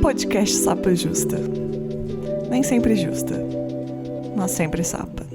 podcast Sapa Justa. Nem sempre justa, mas sempre sapa.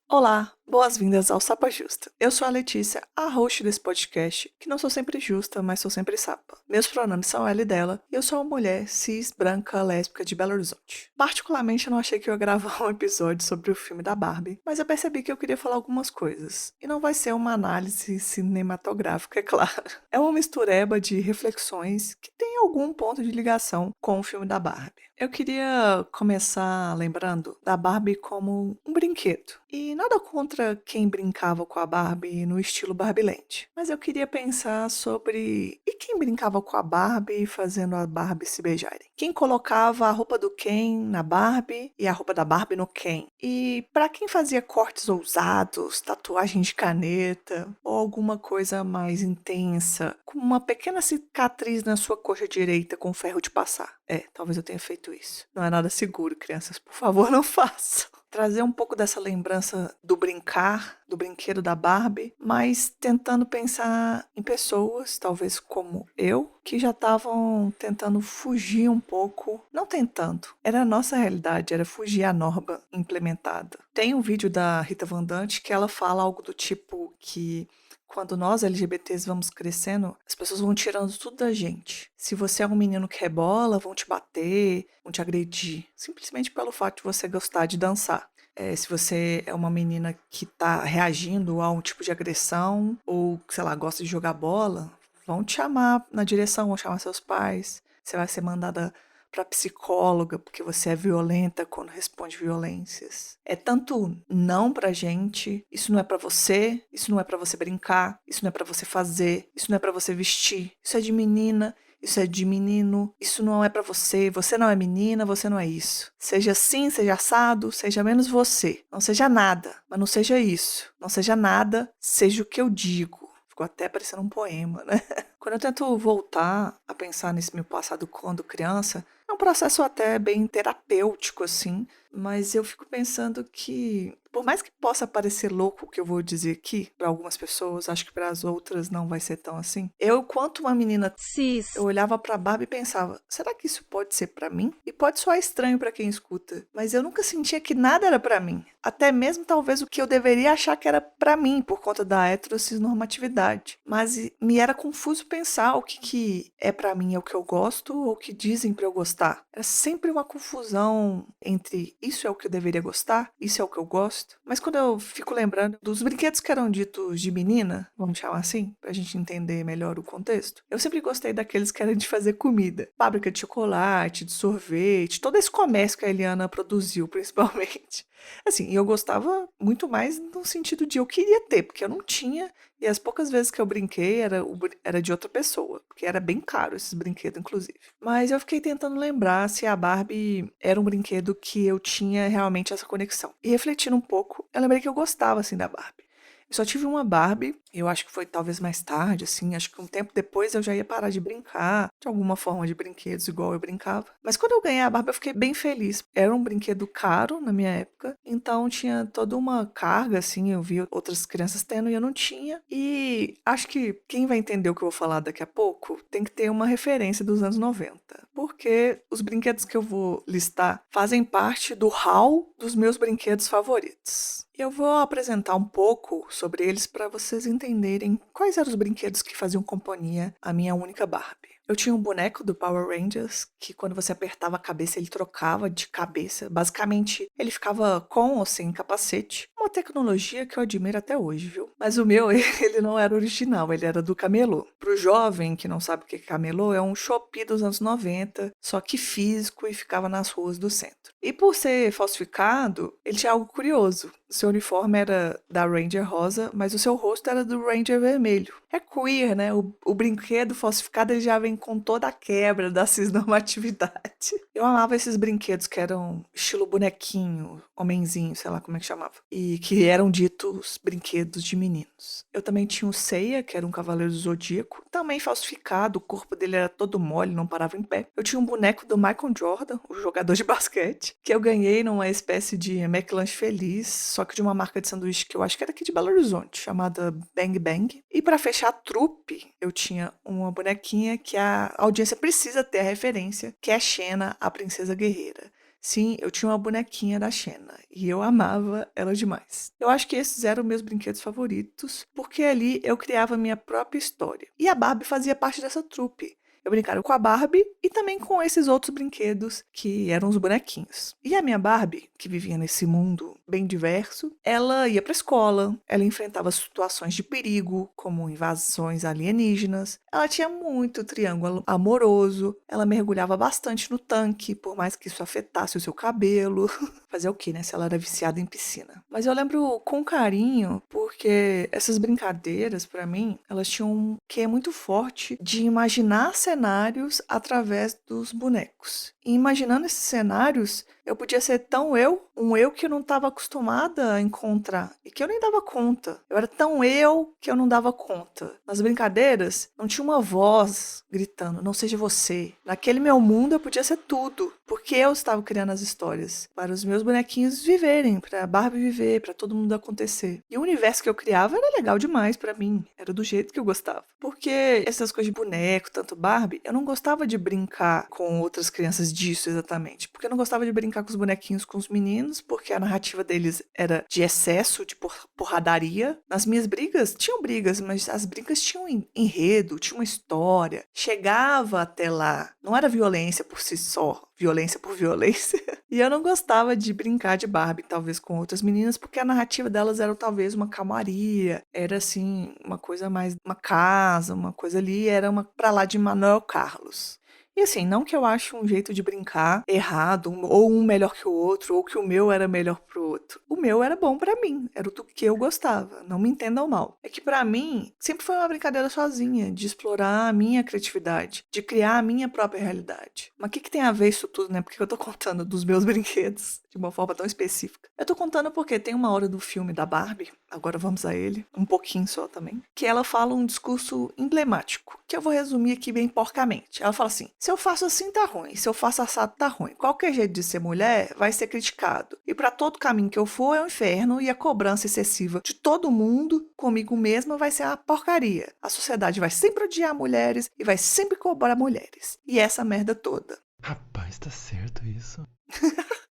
Olá, boas-vindas ao Sapa Justa. Eu sou a Letícia, a host desse podcast, que não sou sempre justa, mas sou sempre sapa. Meus pronomes são ela e dela, e eu sou uma mulher cis, branca, lésbica de Belo Horizonte. Particularmente, eu não achei que eu ia gravar um episódio sobre o filme da Barbie, mas eu percebi que eu queria falar algumas coisas. E não vai ser uma análise cinematográfica, é claro. É uma mistureba de reflexões que tem algum ponto de ligação com o filme da Barbie. Eu queria começar lembrando da Barbie como um brinquedo. E nada contra quem brincava com a Barbie no estilo Barbieland. Mas eu queria pensar sobre... E quem brincava com a Barbie fazendo a Barbie se beijarem? Quem colocava a roupa do Ken na Barbie e a roupa da Barbie no Ken? E para quem fazia cortes ousados, tatuagem de caneta ou alguma coisa mais intensa, com uma pequena cicatriz na sua coxa direita com ferro de passar? Talvez eu tenha feito isso. Não é nada seguro, crianças. Por favor, não façam. Trazer um pouco dessa lembrança do brincar, do brinquedo da Barbie, mas tentando pensar em pessoas, talvez como eu, que já estavam tentando fugir um pouco. Não tentando, era a nossa realidade, era fugir à norma implementada. Tem um vídeo da Rita Von Dante que ela fala algo do tipo que... Quando nós, LGBTs, vamos crescendo, as pessoas vão tirando tudo da gente. Se você é um menino que rebola, vão te bater, vão te agredir. Simplesmente pelo fato de você gostar de dançar. Se você é uma menina que está reagindo a um tipo de agressão, ou, sei lá, gosta de jogar bola, vão te chamar na direção, vão chamar seus pais. Você vai ser mandada para psicóloga porque você é violenta quando responde violências. É tanto não pra gente, isso não é pra você, isso não é pra você brincar, isso não é pra você fazer, isso não é pra você vestir, isso é de menina, isso é de menino, isso não é pra você não é menina, você não é isso. Seja assim, seja assado, seja menos você. Não seja nada, mas não seja isso. Não seja nada, seja o que eu digo. Ficou até parecendo um poema, né? Quando eu tento voltar a pensar nesse meu passado quando criança, é um processo até bem terapêutico, assim, mas eu fico pensando que, por mais que possa parecer louco o que eu vou dizer aqui, para algumas pessoas, acho que para as outras não vai ser tão assim. Eu, quanto uma menina cis, eu olhava pra Barbie e pensava, será que isso pode ser pra mim? E pode soar estranho pra quem escuta, mas eu nunca sentia que nada era pra mim. Até mesmo talvez o que eu deveria achar que era pra mim, por conta da heterossexualidade. Mas me era confuso pensar o que é pra mim, é o que eu gosto ou o que dizem pra eu gostar. Era sempre uma confusão entre isso é o que eu deveria gostar, isso é o que eu gosto. Mas quando eu fico lembrando dos brinquedos que eram ditos de menina, vamos chamar assim, pra gente entender melhor o contexto, eu sempre gostei daqueles que eram de fazer comida. Fábrica de chocolate, de sorvete, todo esse comércio que a Eliana produziu, principalmente. Assim, eu gostava muito mais no sentido de eu queria ter, porque eu não tinha, e as poucas vezes que eu brinquei era de outra pessoa, porque era bem caro esses brinquedos, inclusive. Mas eu fiquei tentando lembrar se a Barbie era um brinquedo que eu tinha realmente essa conexão. E refletindo um pouco, eu lembrei que eu gostava, assim, da Barbie. Eu só tive uma Barbie, eu acho que foi talvez mais tarde, assim, acho que um tempo depois eu já ia parar de brincar, de alguma forma de brinquedos igual eu brincava. Mas quando eu ganhei a Barbie eu fiquei bem feliz. Era um brinquedo caro na minha época, então tinha toda uma carga, assim, eu vi outras crianças tendo e eu não tinha. E acho que quem vai entender o que eu vou falar daqui a pouco tem que ter uma referência dos anos 90. Porque os brinquedos que eu vou listar fazem parte do hall dos meus brinquedos favoritos. Eu vou apresentar um pouco sobre eles para vocês entenderem quais eram os brinquedos que faziam companhia à minha única Barbie. Eu tinha um boneco do Power Rangers que quando você apertava a cabeça ele trocava de cabeça. Basicamente ele ficava com ou sem capacete. Uma tecnologia que eu admiro até hoje, viu? Mas o meu, ele não era original, ele era do camelô. Pro jovem que não sabe o que é camelô, é um Shopee dos anos 90, só que físico e ficava nas ruas do centro. E por ser falsificado, ele tinha algo curioso. O seu uniforme era da Ranger rosa, mas o seu rosto era do Ranger vermelho. É queer, né? O brinquedo falsificado ele já vem com toda a quebra da cisnormatividade. Eu amava esses brinquedos que eram estilo bonequinho, homenzinho, sei lá como é que chamava. e que eram ditos brinquedos de meninos. Eu também tinha o Seiya, que era um cavaleiro do Zodíaco, também falsificado, o corpo dele era todo mole, não parava em pé. Eu tinha um boneco do Michael Jordan, o jogador de basquete, que eu ganhei numa espécie de McLanche Feliz, só que de uma marca de sanduíche que eu acho que era aqui de Belo Horizonte, chamada Bang Bang. E pra fechar a trupe, eu tinha uma bonequinha que a audiência precisa ter a referência, que é a Xena, a princesa guerreira. Sim, eu tinha uma bonequinha da Xena e eu amava ela demais. Eu acho que esses eram meus brinquedos favoritos, porque ali eu criava minha própria história. E a Barbie fazia parte dessa trupe. Eu brincava com a Barbie e também com esses outros brinquedos que eram os bonequinhos. E a minha Barbie, que vivia nesse mundo bem diverso, ela ia pra escola, ela enfrentava situações de perigo, como invasões alienígenas, ela tinha muito triângulo amoroso, ela mergulhava bastante no tanque, por mais que isso afetasse o seu cabelo. Fazer o quê, né? Se ela era viciada em piscina. Mas eu lembro com carinho, porque essas brincadeiras, pra mim, elas tinham um quê muito forte de imaginar cenários através dos bonecos. E imaginando esses cenários, eu podia ser tão eu, um eu que eu não estava acostumada a encontrar e que eu nem dava conta. Eu era tão eu que eu não dava conta. Nas brincadeiras, não tinha uma voz gritando, não seja você. Naquele meu mundo eu podia ser tudo, porque eu estava criando as histórias para os meus bonequinhos viverem, para a Barbie viver, para todo mundo acontecer. E o universo que eu criava era legal demais para mim, era do jeito que eu gostava. Porque essas coisas de boneco, tanto Barbie, eu não gostava de brincar com outras crianças disso exatamente, porque eu não gostava de brincar com os bonequinhos com os meninos, porque a narrativa deles era de excesso, de porradaria. Nas minhas brigas, tinham brigas, mas as brigas tinham enredo, tinha uma história, chegava até lá. Não era violência por si só, violência por violência. E eu não gostava de brincar de Barbie, talvez com outras meninas, porque a narrativa delas era talvez uma calmaria, era assim, uma coisa mais, uma casa, uma coisa ali, era uma pra lá de Manuel Carlos. E assim, não que eu ache um jeito de brincar errado, ou um melhor que o outro, ou que o meu era melhor pro outro. O meu era bom pra mim, era o do que eu gostava, não me entendam mal. É que pra mim, sempre foi uma brincadeira sozinha, de explorar a minha criatividade, de criar a minha própria realidade. Mas o que tem a ver isso tudo, né? Porque eu tô contando dos meus brinquedos de uma forma tão específica. Eu tô contando porque tem uma hora do filme da Barbie, agora vamos a ele, um pouquinho só também, que ela fala um discurso emblemático, que eu vou resumir aqui bem porcamente. Ela fala assim: se eu faço assim tá ruim, se eu faço assado tá ruim. Qualquer jeito de ser mulher vai ser criticado. E pra todo caminho que eu for é um inferno e a cobrança excessiva de todo mundo comigo mesma vai ser uma porcaria. A sociedade vai sempre odiar mulheres e vai sempre cobrar mulheres. E essa merda toda. Rapaz, tá certo isso?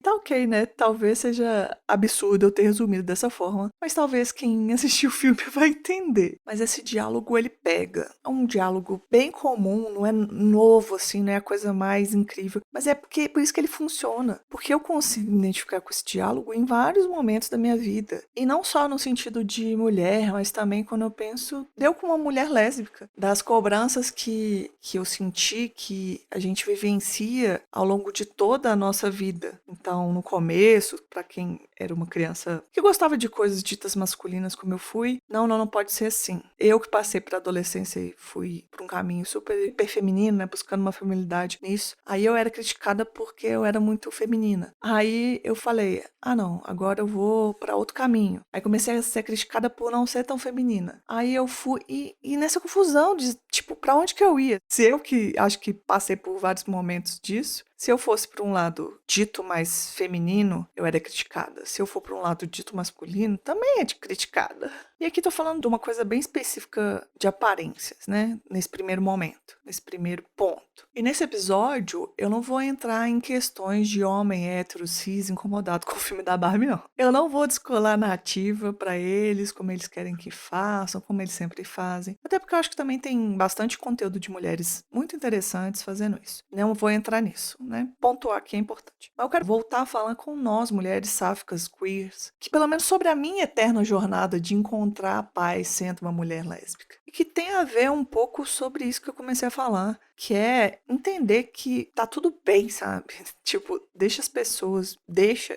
Tá ok, né? Talvez seja absurdo eu ter resumido dessa forma, mas talvez quem assistiu o filme vai entender. Mas esse diálogo ele pega. É um diálogo bem comum, não é novo assim, não é a coisa mais incrível, mas é porque por isso que ele funciona. Porque eu consigo me identificar com esse diálogo em vários momentos da minha vida. E não só no sentido de mulher, mas também quando eu penso, eu como uma mulher lésbica, das cobranças que eu senti que a gente vivencia ao longo de toda a nossa vida. Então, no começo, pra quem era uma criança que gostava de coisas ditas masculinas como eu fui, não pode ser assim. Eu que passei pra adolescência e fui pra um caminho super hiper feminino, né, buscando uma feminilidade nisso. Aí eu era criticada porque eu era muito feminina. Aí eu falei: "Ah, não, agora eu vou pra outro caminho". Aí comecei a ser criticada por não ser tão feminina. Aí eu fui e nessa confusão de tipo, pra onde que eu ia? Se eu que acho que passei por vários momentos disso, se eu fosse para um lado dito mais feminino, eu era criticada. Se eu for para um lado dito masculino, também é criticada. E aqui tô falando de uma coisa bem específica de aparências, né? Nesse primeiro momento, nesse primeiro ponto. E nesse episódio, eu não vou entrar em questões de homem hétero, cis, incomodado com o filme da Barbie, não. Eu não vou descolar a narrativa pra eles, como eles querem que façam, como eles sempre fazem. Até porque eu acho que também tem bastante conteúdo de mulheres muito interessantes fazendo isso. Não vou entrar nisso, né? Pontuar aqui é importante. Mas eu quero voltar a falar com nós, mulheres sáficas, queers, que pelo menos sobre a minha eterna jornada de encontrar a paz sendo uma mulher lésbica. e que tem a ver um pouco sobre isso que eu comecei a falar, que é entender que tá tudo bem, sabe? Tipo, deixa as pessoas,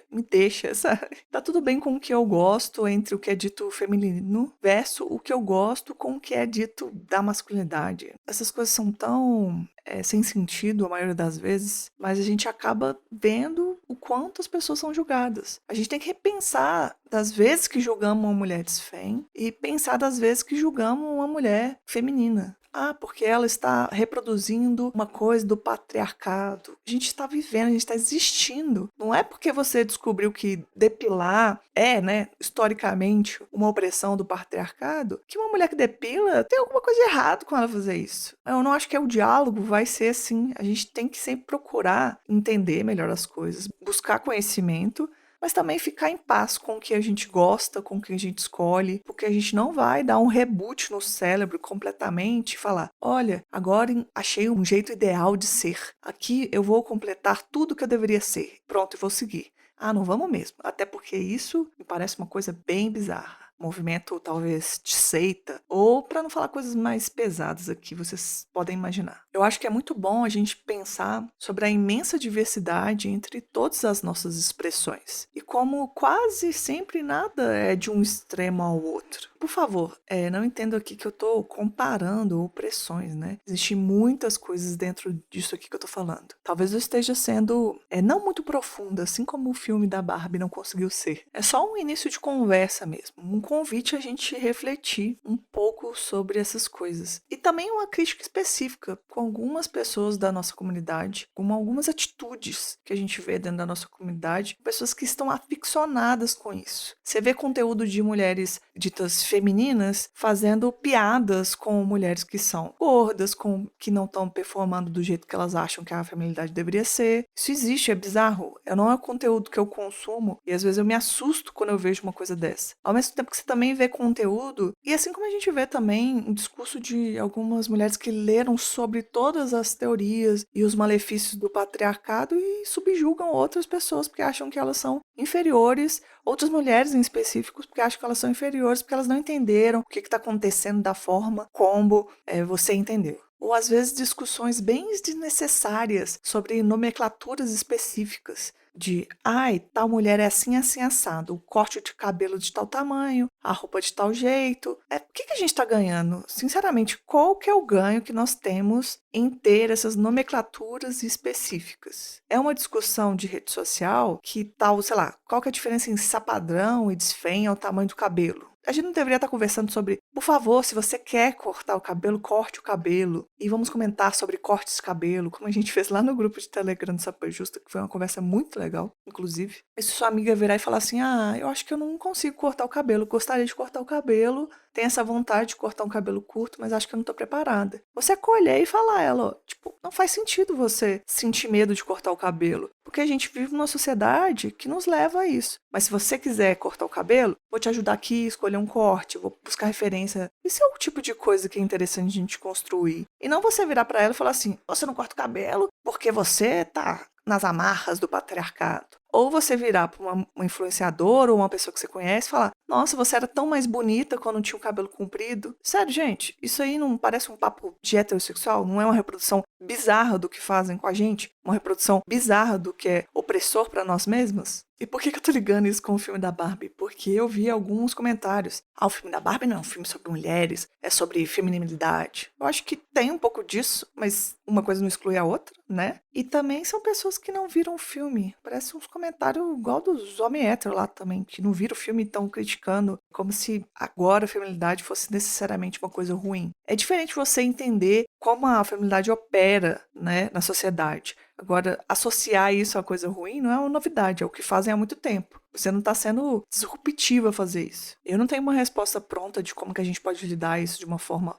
me deixa, sabe? Tá tudo bem com o que eu gosto entre o que é dito feminino versus o que eu gosto com o que é dito da masculinidade. Essas coisas são tão sem sentido a maioria das vezes, mas a gente acaba vendo o quanto as pessoas são julgadas. A gente tem que repensar das vezes que julgamos uma mulher desfém e pensar das vezes que julgamos uma mulher feminina. Ah, porque ela está reproduzindo uma coisa do patriarcado. A gente está vivendo, a gente está existindo. Não é porque você descobriu que depilar é, né, historicamente, uma opressão do patriarcado, que uma mulher que depila tem alguma coisa errada com ela fazer isso. Eu não acho que o diálogo vai ser assim. A gente tem que sempre procurar entender melhor as coisas, buscar conhecimento, mas também ficar em paz com o que a gente gosta, com o que a gente escolhe, porque a gente não vai dar um reboot no cérebro completamente e falar: olha, agora achei um jeito ideal de ser. Aqui eu vou completar tudo que eu deveria ser. Pronto, eu vou seguir. Ah, não vamos mesmo. Até porque isso me parece uma coisa bem bizarra. Movimento talvez de seita, ou para não falar coisas mais pesadas aqui, vocês podem imaginar. Eu acho que é muito bom a gente pensar sobre a imensa diversidade entre todas as nossas expressões e como quase sempre nada é de um extremo ao outro. Por favor, não entendo aqui que eu estou comparando opressões, né? Existem muitas coisas dentro disso aqui que eu estou falando. Talvez eu esteja sendo não muito profunda, assim como o filme da Barbie não conseguiu ser. É só um início de conversa mesmo, um convite a gente refletir um pouco sobre essas coisas. E também uma crítica específica com algumas pessoas da nossa comunidade, com algumas atitudes que a gente vê dentro da nossa comunidade, pessoas que estão aficionadas com isso. Você vê conteúdo de mulheres ditas femininas fazendo piadas com mulheres que são gordas, que não estão performando do jeito que elas acham que a feminilidade deveria ser. Isso existe, é bizarro. Não é o conteúdo que eu consumo e às vezes eu me assusto quando eu vejo uma coisa dessa. Ao mesmo tempo que você também vê conteúdo, e assim como a gente vê também um discurso de algumas mulheres que leram sobre todas as teorias e os malefícios do patriarcado e subjugam outras pessoas porque acham que elas são inferiores, outras mulheres em específico porque acham que elas são inferiores porque elas não entenderam o que está acontecendo da forma como você entendeu. Ou às vezes discussões bem desnecessárias sobre nomenclaturas específicas de, ai, tal mulher é assim, assim, assado, o corte de cabelo de tal tamanho, a roupa de tal jeito. O que a gente está ganhando? Sinceramente, qual que é o ganho que nós temos em ter essas nomenclaturas específicas? É uma discussão de rede social que tal, sei lá, qual que é a diferença em sapadrão e desfém ao tamanho do cabelo? A gente não deveria estar conversando sobre, por favor, se você quer cortar o cabelo, corte o cabelo. E vamos comentar sobre cortes de cabelo, como a gente fez lá no grupo de Telegram do Sapo Justa, que foi uma conversa muito legal, inclusive. E se sua amiga virar e falar assim, eu acho que eu não consigo cortar o cabelo, gostaria de cortar o cabelo, tenho essa vontade de cortar um cabelo curto, mas acho que eu não estou preparada. Você acolher e falar a ela, tipo, não faz sentido você sentir medo de cortar o cabelo, porque a gente vive numa sociedade que nos leva a isso. Mas se você quiser cortar o cabelo, vou te ajudar aqui, escolher um corte, vou buscar referência. Isso é o tipo de coisa que é interessante a gente construir. E não você virar pra ela e falar assim, você não corta o cabelo porque você tá nas amarras do patriarcado. Ou você virar para uma influenciadora ou uma pessoa que você conhece e falar, nossa, você era tão mais bonita quando tinha o cabelo comprido. Sério, gente, isso aí não parece um papo de heterossexual? Não é uma reprodução bizarra do que fazem com a gente? Uma reprodução bizarra do que é opressor para nós mesmas? E por que eu tô ligando isso com o filme da Barbie? Porque eu vi alguns comentários. O filme da Barbie não é um filme sobre mulheres, é sobre feminilidade. Eu acho que tem um pouco disso, mas uma coisa não exclui a outra, né? E também são pessoas que não viram o filme. Parece uns comentários igual dos homens héteros lá também, que não viram o filme e estão criticando, como se agora a feminilidade fosse necessariamente uma coisa ruim. É diferente você entender como a feminilidade opera, né, na sociedade. Agora, associar isso a coisa ruim não é uma novidade, é o que fazem há muito tempo. Você não está sendo disruptiva a fazer isso. Eu não tenho uma resposta pronta de como que a gente pode lidar isso de uma forma,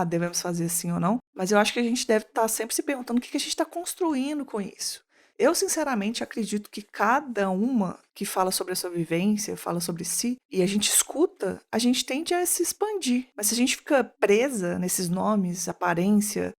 devemos fazer assim ou não, mas eu acho que a gente deve estar sempre se perguntando o que a gente está construindo com isso. Eu, sinceramente, acredito que cada uma que fala sobre a sua vivência, fala sobre si, e a gente escuta, a gente tende a se expandir. Mas se a gente fica presa nesses nomes, aparência,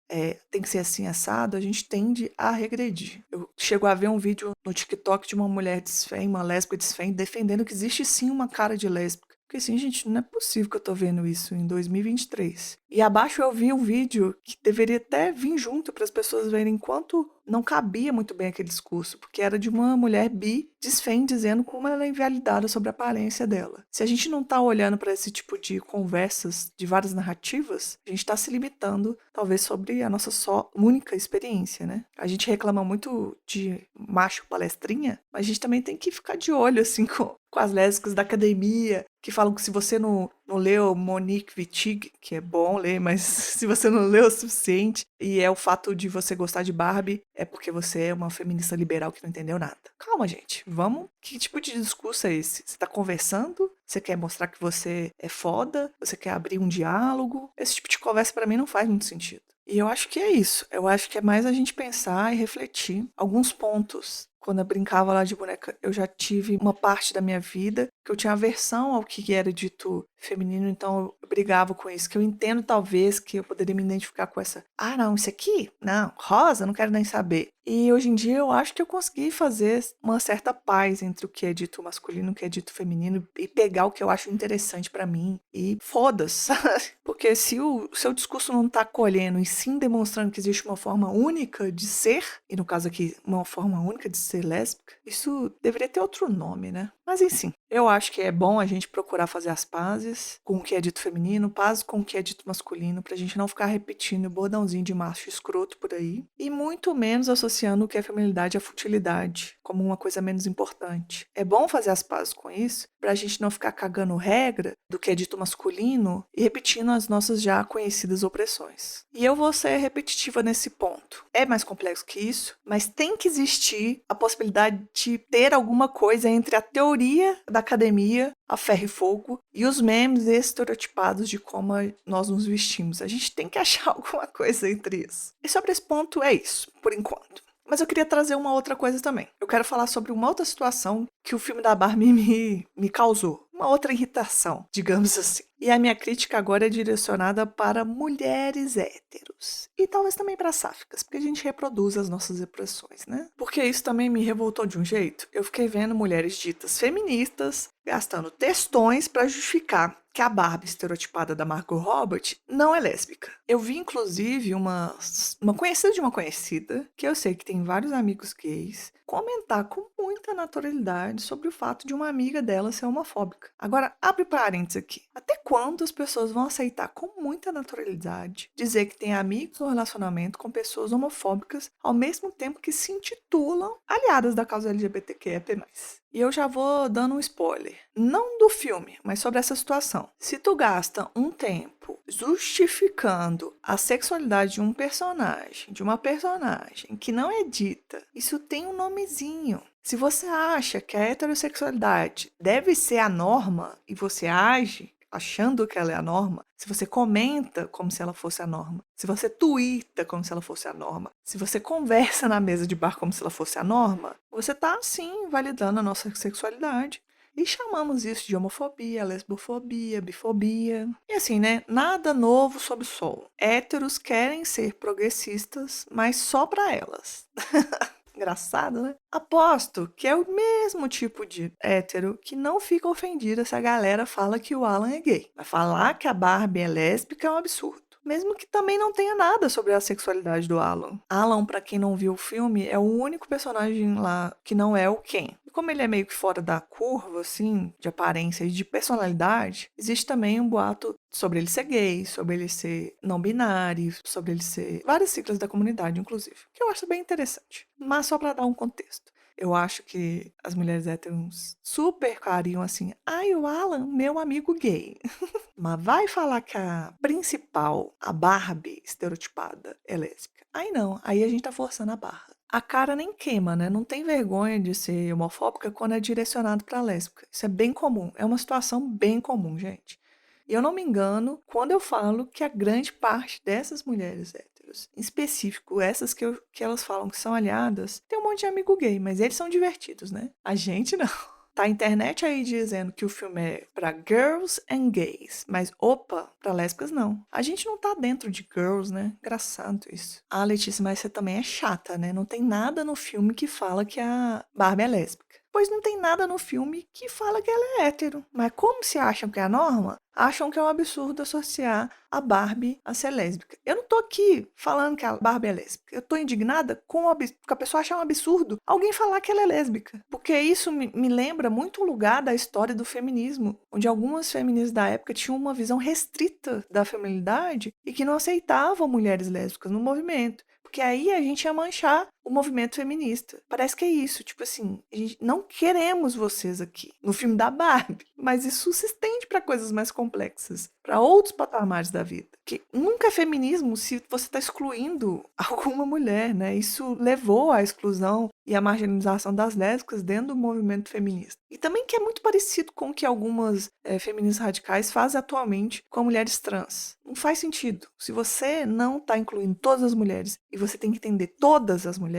tem que ser assim assado, a gente tende a regredir. Eu chego a ver um vídeo no TikTok de uma mulher desfém, uma lésbica desfém, defendendo que existe sim uma cara de lésbica. Porque assim, gente, não é possível que eu tô vendo isso em 2023. E abaixo eu vi um vídeo que deveria até vir junto para as pessoas verem quanto não cabia muito bem aquele discurso, porque era de uma mulher bi desfém dizendo como ela é invalidada sobre a aparência dela. Se a gente não tá olhando para esse tipo de conversas, de várias narrativas, a gente tá se limitando, talvez, sobre a nossa só única experiência, né? A gente reclama muito de macho palestrinha, mas a gente também tem que ficar de olho, assim, com as lésbicas da academia, que falam que se você não leu Monique Wittig, que é bom ler, mas se você não leu o suficiente, e é o fato de você gostar de Barbie, é porque você é uma feminista liberal que não entendeu nada. Calma, gente. Vamos. Que tipo de discurso é esse? Você tá conversando? Você quer mostrar que você é foda? Você quer abrir um diálogo? Esse tipo de conversa pra mim não faz muito sentido. E eu acho que é isso. Eu acho que é mais a gente pensar e refletir alguns pontos. Quando eu brincava lá de boneca, eu já tive uma parte da minha vida que eu tinha aversão ao que era dito feminino, então eu brigava com isso. Que eu entendo, talvez, que eu poderia me identificar com essa. Ah, não, isso aqui? Não, rosa, não quero nem saber. E hoje em dia eu acho que eu consegui fazer uma certa paz entre o que é dito masculino e o que é dito feminino e pegar o que eu acho interessante pra mim e foda-se, sabe? Porque se o seu discurso não tá acolhendo e sim demonstrando que existe uma forma única de ser, e no caso aqui, uma forma única de ser lésbica, isso deveria ter outro nome, né? Mas enfim, eu acho que é bom a gente procurar fazer as pazes com o que é dito feminino, paz com o que é dito masculino, pra gente não ficar repetindo o bordãozinho de macho escroto por aí, e muito menos associando o que é feminilidade à futilidade, como uma coisa menos importante. É bom fazer as pazes com isso, pra gente não ficar cagando regra do que é dito masculino e repetindo as nossas já conhecidas opressões. E eu vou ser repetitiva nesse ponto. É mais complexo que isso, mas tem que existir a possibilidade de ter alguma coisa entre a teoria da academia, a ferro e fogo, e os memes estereotipados de como nós nos vestimos. A gente tem que achar alguma coisa entre isso. E sobre esse ponto é isso, por enquanto. Mas eu queria trazer uma outra coisa também. Eu quero falar sobre uma outra situação que o filme da Barbie me causou. Uma outra irritação, digamos assim. E a minha crítica agora é direcionada para mulheres héteros. E talvez também para sáficas, porque a gente reproduz as nossas opressões, né? Porque isso também me revoltou de um jeito. Eu fiquei vendo mulheres ditas feministas gastando textões para justificar que a Barbie estereotipada da Margot Robbie não é lésbica. Eu vi, inclusive, uma conhecida de uma conhecida, que eu sei que tem vários amigos gays, comentar com muita naturalidade sobre o fato de uma amiga dela ser homofóbica. Agora, abre parênteses aqui. Até quando as pessoas vão aceitar com muita naturalidade dizer que tem amigos ou relacionamento com pessoas homofóbicas ao mesmo tempo que se intitulam aliadas da causa LGBTQIA+. E eu já vou dando um spoiler. Não do filme, mas sobre essa situação. Se tu gasta um tempo justificando a sexualidade de um personagem, de uma personagem que não é dita, isso tem um nomezinho. Se você acha que a heterossexualidade deve ser a norma e você age achando que ela é a norma, se você comenta como se ela fosse a norma, se você tuita como se ela fosse a norma, se você conversa na mesa de bar como se ela fosse a norma, você está, sim, validando a nossa sexualidade. E chamamos isso de homofobia, lesbofobia, bifobia. E assim, né? Nada novo sob o sol. Héteros querem ser progressistas, mas só para elas. Engraçado, né? Aposto que é o mesmo tipo de hétero que não fica ofendida se a galera fala que o Alan é gay. Vai falar que a Barbie é lésbica é um absurdo. Mesmo que também não tenha nada sobre a sexualidade do Alan. Alan, pra quem não viu o filme, é o único personagem lá que não é o Ken. E como ele é meio que fora da curva, assim, de aparência e de personalidade, existe também um boato sobre ele ser gay, sobre ele ser não binário, sobre ele ser várias siglas da comunidade, inclusive, que eu acho bem interessante. Mas só pra dar um contexto. Eu acho que as mulheres héteros super cariam assim, ai, o Alan, meu amigo gay. Mas vai falar que a principal, a Barbie estereotipada, é lésbica. Aí não, aí a gente tá forçando a barra. A cara nem queima, né? Não tem vergonha de ser homofóbica quando é direcionado pra lésbica. Isso é bem comum, é uma situação bem comum, gente. E eu não me engano quando eu falo que a grande parte dessas mulheres héteros, em específico essas que elas falam que são aliadas, tem um monte de amigo gay, mas eles são divertidos, né? A gente não. Tá a internet aí dizendo que o filme é pra girls and gays, mas opa, pra lésbicas não. A gente não tá dentro de girls, né? Engraçado isso. Letícia, mas você também é chata, né? Não tem nada no filme que fala que a Barbie é lésbica. pois não tem nada no filme que fala que ela é hétero. Mas como se acham que é a norma, acham que é um absurdo associar a Barbie a ser lésbica. Eu não tô aqui falando que a Barbie é lésbica. Eu tô indignada com a pessoa achar um absurdo alguém falar que ela é lésbica. Porque isso me lembra muito o lugar da história do feminismo, onde algumas feministas da época tinham uma visão restrita da feminilidade e que não aceitavam mulheres lésbicas no movimento. Porque aí a gente ia manchar o movimento feminista. Parece que é isso, tipo assim, a gente não queremos vocês aqui no filme da Barbie, mas isso se estende para coisas mais complexas, para outros patamares da vida. Que nunca é feminismo se você está excluindo alguma mulher, né? Isso levou à exclusão e à marginalização das lésbicas dentro do movimento feminista. E também que é muito parecido com o que algumas feministas radicais fazem atualmente com mulheres trans. Não faz sentido. Se você não está incluindo todas as mulheres e você tem que entender todas as mulheres,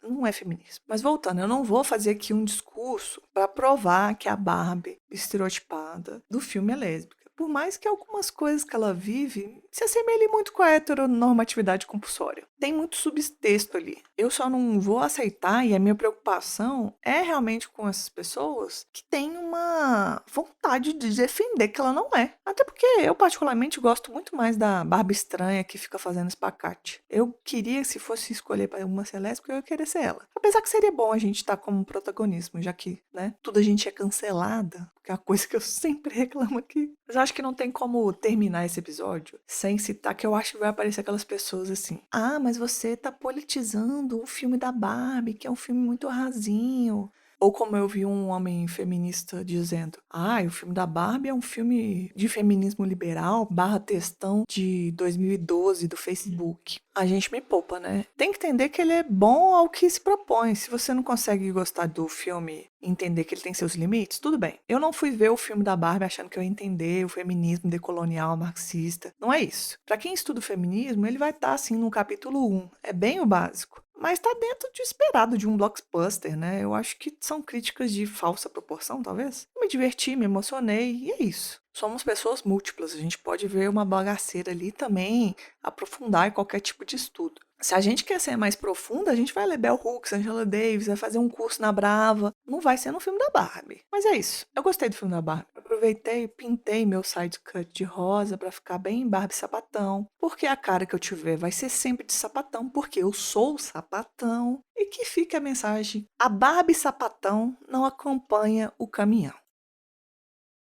não é feminismo. Mas voltando, eu não vou fazer aqui um discurso para provar que a Barbie estereotipada do filme é lésbica. Por mais que algumas coisas que ela vive se assemelhem muito com a heteronormatividade compulsória. Tem muito subtexto ali. Eu só não vou aceitar, e a minha preocupação é realmente com essas pessoas que têm uma vontade de defender que ela não é. Até porque eu, particularmente, gosto muito mais da Barbie estranha que fica fazendo espacate. Eu queria, se fosse escolher para uma ser lésbica, eu ia querer ser ela. Apesar que seria bom a gente estar como protagonismo, já que, né, tudo a gente é cancelada, que é uma coisa que eu sempre reclamo aqui. Mas eu acho que não tem como terminar esse episódio sem citar que eu acho que vai aparecer aquelas pessoas assim. Ah, mas você tá politizando o filme da Barbie, que é um filme muito rasinho. Ou como eu vi um homem feminista dizendo, o filme da Barbie é um filme de feminismo liberal / textão de 2012 do Facebook. A gente me poupa, né? Tem que entender que ele é bom ao que se propõe. Se você não consegue gostar do filme e entender que ele tem seus limites, tudo bem. Eu não fui ver o filme da Barbie achando que eu ia entender o feminismo decolonial marxista. Não é isso. Pra quem estuda o feminismo, ele vai estar assim no capítulo 1. É bem o básico. Mas tá dentro de esperado de um blockbuster, né? Eu acho que são críticas de falsa proporção, talvez. Eu me diverti, me emocionei, e é isso. Somos pessoas múltiplas, a gente pode ver uma bagaceira ali e também aprofundar em qualquer tipo de estudo. Se a gente quer ser mais profunda, a gente vai ler Bell Hooks, Angela Davis, vai fazer um curso na Brava. Não vai ser no filme da Barbie. Mas é isso. Eu gostei do filme da Barbie. Aproveitei e pintei meu side cut de rosa pra ficar bem Barbie sapatão. Porque a cara que eu tiver vai ser sempre de sapatão, porque eu sou sapatão. E que fique a mensagem: a Barbie sapatão não acompanha o caminhão.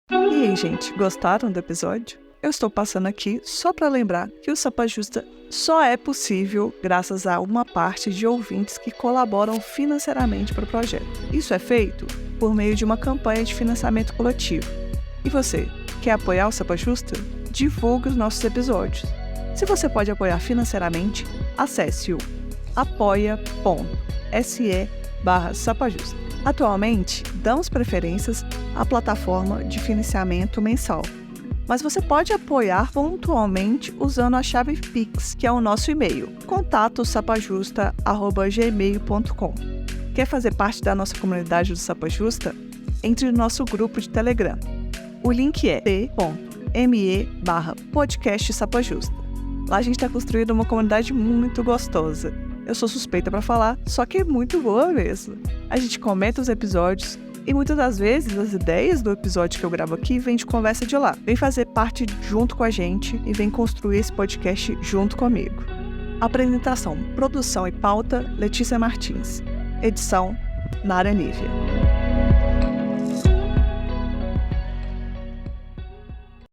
E aí, gente, gostaram do episódio? Eu estou passando aqui só para lembrar que o Sapa Justa só é possível graças a uma parte de ouvintes que colaboram financeiramente para o projeto. Isso é feito por meio de uma campanha de financiamento coletivo. E você, quer apoiar o Sapa Justa? Divulgue os nossos episódios. Se você pode apoiar financeiramente, acesse o apoia.se/sapajusta. Atualmente, damos preferências à plataforma de financiamento mensal. Mas você pode apoiar pontualmente usando a chave Pix, que é o nosso e-mail, contato@sapajusta@gmail.com. Quer fazer parte da nossa comunidade do Sapa Justa? Entre no nosso grupo de Telegram. O link é t.me/podcast Sapa Justa. Lá a gente está construindo uma comunidade muito gostosa. Eu sou suspeita para falar, só que é muito boa mesmo. A gente comenta os episódios e muitas das vezes as ideias do episódio que eu gravo aqui vêm de conversa de lá. Vem fazer parte junto com a gente e vem construir esse podcast junto comigo. Apresentação, produção e pauta, Letícia Martins. Edição, Nara Nívia.